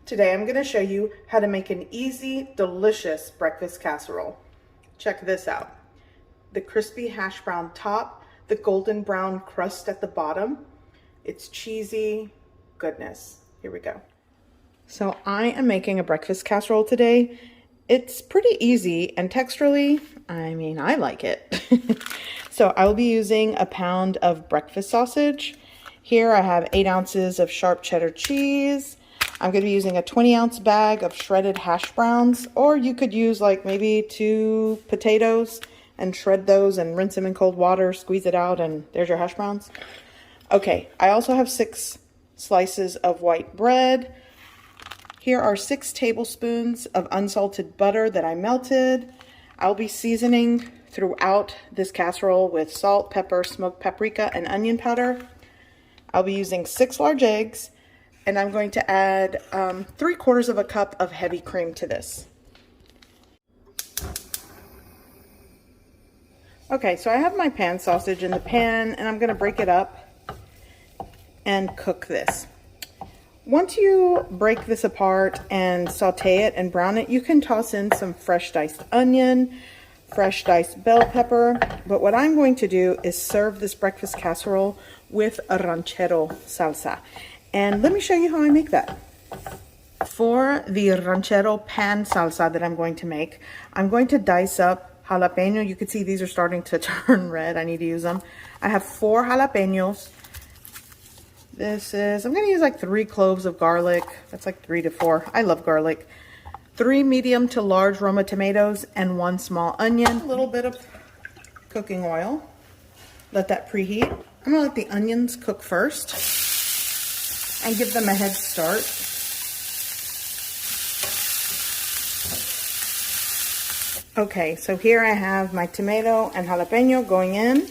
Today I'm going to show you how to make an easy, delicious breakfast casserole. Check this out. The crispy hash brown top, the golden brown crust at the bottom. It's cheesy goodness. Here we go. So I am making a breakfast casserole today. It's pretty easy and texturally, I like it. So I will be using a pound of breakfast sausage. Here I have 8 ounces of sharp cheddar cheese. I'm going to be using a 20-ounce bag of shredded hash browns, or you could use like maybe 2 potatoes and shred those and rinse them in cold water, squeeze it out, and there's your hash browns. Okay, I also have 6 slices of white bread. Here are 6 tablespoons of unsalted butter that I melted. I'll be seasoning throughout this casserole with salt, pepper, smoked paprika, and onion powder. I'll be using 6 large eggs, and I'm going to add 3/4 of a cup of heavy cream to this. Okay, so I have my pan sausage in the pan, and I'm going to break it up and cook this. Once you break this apart and saute it and brown it, you can toss in some fresh diced onion, fresh diced bell pepper. But what I'm going to do is serve this breakfast casserole with a ranchero salsa. And let me show you how I make that. For the ranchero pan salsa that I'm going to make, I'm going to dice up jalapeno. You can see these are starting to turn red. I need to use them. I have 4 jalapeños. I'm going to use like 3 cloves of garlic. That's like 3 to 4. I love garlic. 3 medium to large Roma tomatoes and 1 small onion. A little bit of cooking oil. Let that preheat. I'm going to let the onions cook first and give them a head start. Okay, so here I have my tomato and jalapeno going in.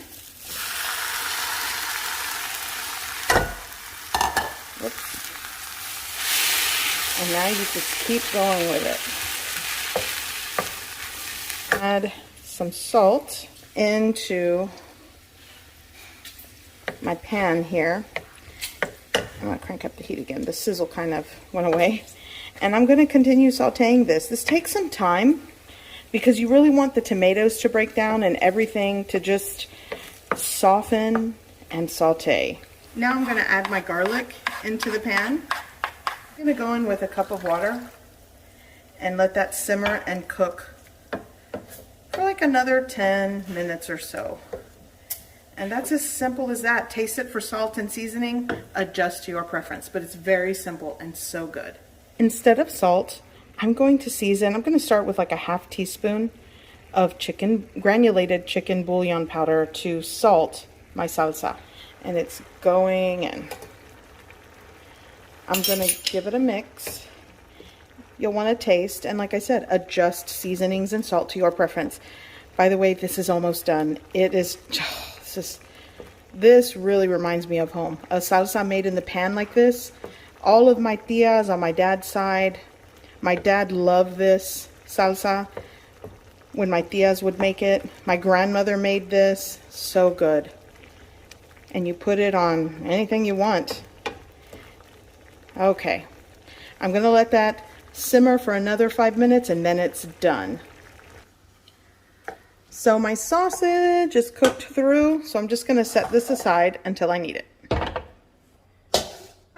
And now you just keep going with it. Add some salt into my pan here. I'm going to crank up the heat again. The sizzle kind of went away. And I'm going to continue sauteing this. This takes some time because you really want the tomatoes to break down and everything to just soften and saute. Now I'm going to add my garlic into the pan. I'm going to go in with a cup of water and let that simmer and cook for like another 10 minutes or so. And that's as simple as that. Taste it for salt and seasoning. Adjust to your preference, but it's very simple and so good. Instead of salt, I'm going to season. I'm going to start with like a 1/2 teaspoon of granulated chicken bouillon powder to salt my salsa. And it's going in. I'm going to give it a mix. You'll want to taste, and like I said, adjust seasonings and salt to your preference. By the way, this is almost done. It is, this really reminds me of home. A salsa made in the pan like this. All of my tias on my dad's side, my dad loved this salsa when my tias would make it. My grandmother made this. So good. And you put it on anything you want. Okay, I'm going to let that simmer for another 5 minutes and then it's done. So my sausage is cooked through, so I'm just going to set this aside until I need it.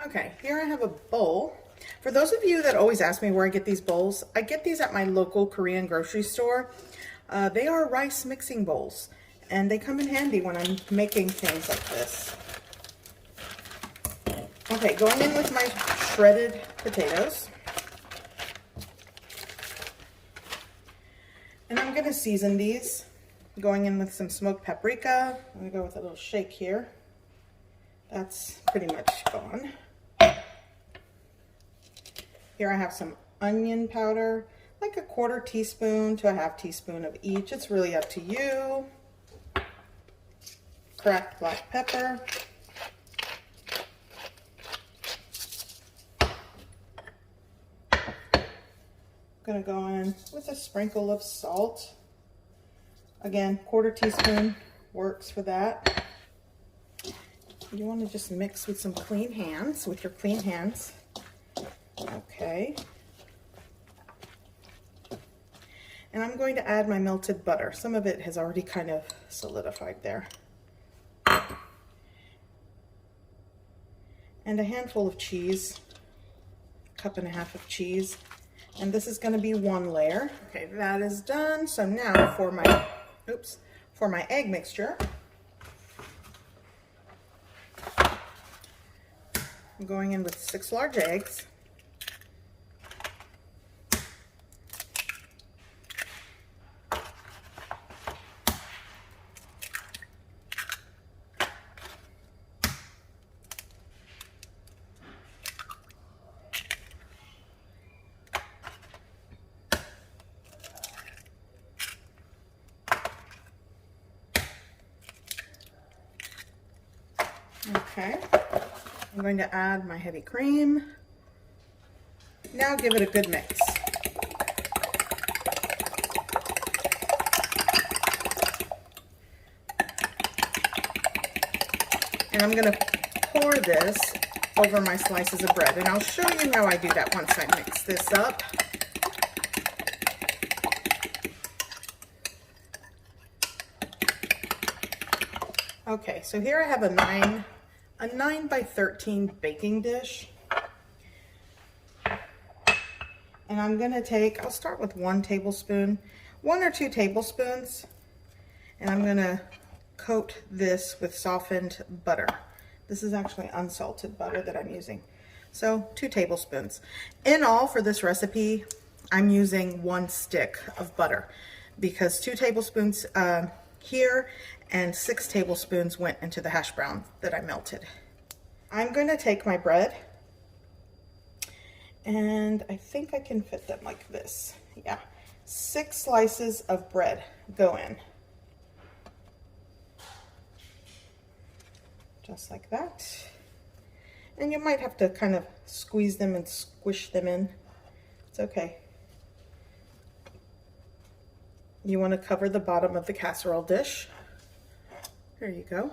Okay, here I have a bowl. For those of you that always ask me where I get these bowls, I get these at my local Korean grocery store. They are rice mixing bowls, and they come in handy when I'm making things like this. Okay, going in with my shredded potatoes. And I'm going to season these. Going in with some smoked paprika. I'm going to go with a little shake here. That's pretty much gone. Here I have some onion powder, like a 1/4 teaspoon to a 1/2 teaspoon of each. It's really up to you. Cracked black pepper. Going to go in with a sprinkle of salt. Again, 1/4 teaspoon works for that. You want to just mix with some clean hands, with your clean hands. Okay. Okay. And I'm going to add my melted butter. Some of it has already kind of solidified there. And a handful of cheese, a cup and a half of cheese. And this is going to be one layer. Okay, that is done. So now for my egg mixture, I'm going in with 6 large eggs. Okay, I'm going to add my heavy cream. Now give it a good mix. And I'm going to pour this over my slices of bread. And I'll show you how I do that once I mix this up. Okay, so here I have a 9 by 13 baking dish. And I'm gonna I'll start with 1 tablespoon, 1 or 2 tablespoons, and I'm gonna coat this with softened butter. This is actually unsalted butter that I'm using. So 2 tablespoons. In all, for this recipe, I'm using 1 stick of butter because 2 tablespoons here and 6 tablespoons went into the hash brown that I melted. I'm going to take my bread, and I think I can fit them like this. Yeah, 6 slices of bread go in. Just like that. And you might have to kind of squeeze them and squish them in. It's okay. You want to cover the bottom of the casserole dish. There you go.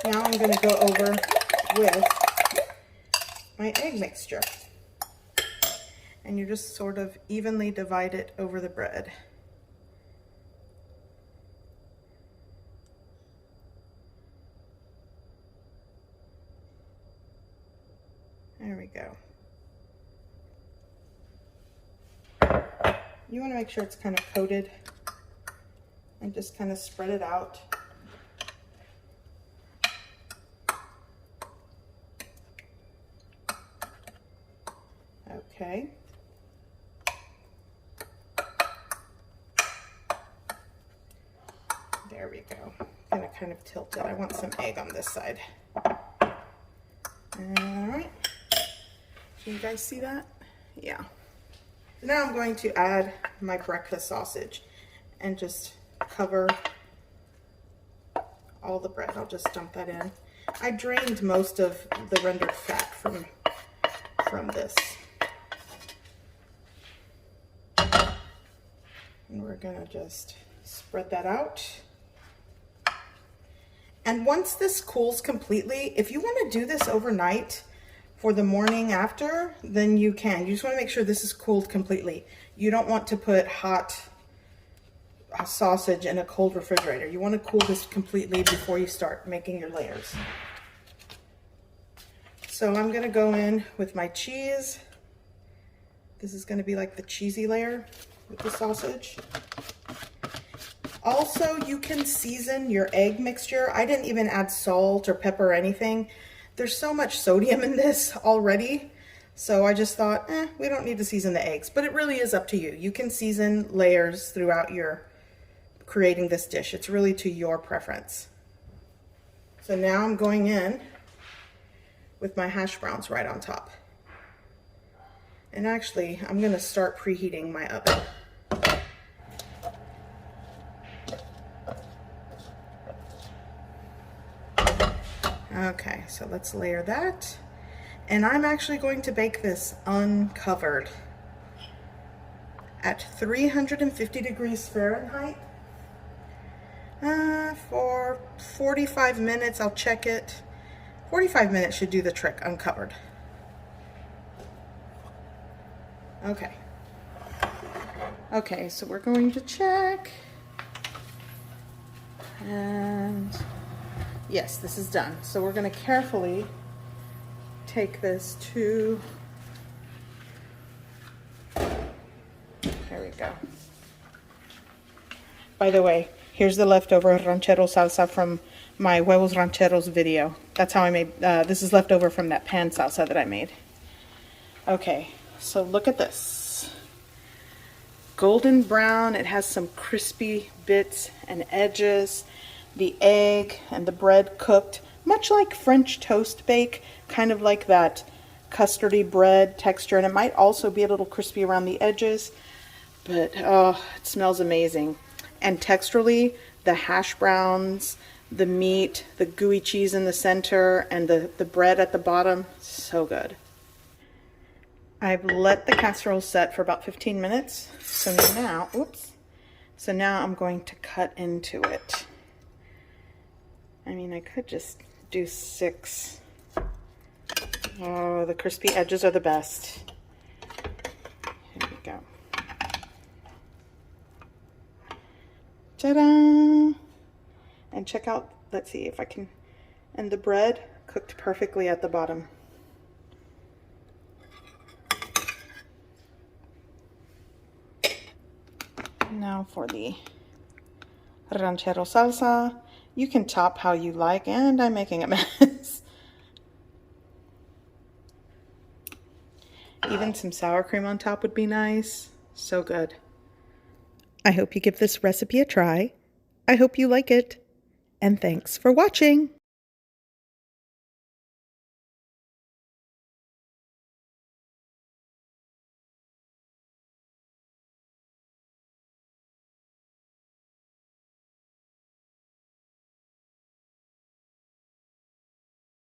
Now I'm going to go over with my egg mixture. And you just sort of evenly divide it over the bread. There we go. You want to make sure it's kind of coated and just kind of spread it out. Okay. There we go. I'm gonna kind of tilt it. I want some egg on this side. All right. Can you guys see that? Yeah. Now I'm going to add my breakfast sausage and just cover all the bread. I'll just dump that in. I drained most of the rendered fat from this. And we're gonna just spread that out. And once this cools completely, if you want to do this overnight for the morning after, then you can. You just want to make sure this is cooled completely. You don't want to put hot sausage in a cold refrigerator. You want to cool this completely before you start making your layers. So I'm going to go in with my cheese. This is going to be like the cheesy layer with the sausage. Also, you can season your egg mixture. I didn't even add salt or pepper or anything. There's so much sodium in this already. So I just thought, we don't need to season the eggs, but it really is up to you. You can season layers throughout your creating this dish. It's really to your preference. So now I'm going in with my hash browns right on top. And actually, I'm gonna start preheating my oven. Okay, so let's layer that. And I'm actually going to bake this uncovered at 350 degrees Fahrenheit For 45 minutes. I'll check it. 45 minutes should do the trick uncovered. Okay. Okay, so we're going to check. And yes, this is done. So we're going to carefully take this to, there we go. By the way, here's the leftover ranchero salsa from my huevos rancheros video. That's how I made, this is leftover from that pan salsa that I made. Okay, so look at this. Golden brown, it has some crispy bits and edges. The egg and the bread cooked, much like French toast bake, kind of like that custardy bread texture, and it might also be a little crispy around the edges, but oh, it smells amazing. And texturally, the hash browns, the meat, the gooey cheese in the center, and the bread at the bottom, so good. I've let the casserole set for about 15 minutes, so now, oops, so now I'm going to cut into it. I mean, I could just do 6. Oh, the crispy edges are the best. Here we go. Ta-da! And check out, let's see if I can, and the bread cooked perfectly at the bottom. Now for the ranchero salsa. You can top how you like, and I'm making a mess. Even some sour cream on top would be nice. So good. I hope you give this recipe a try. I hope you like it. And thanks for watching.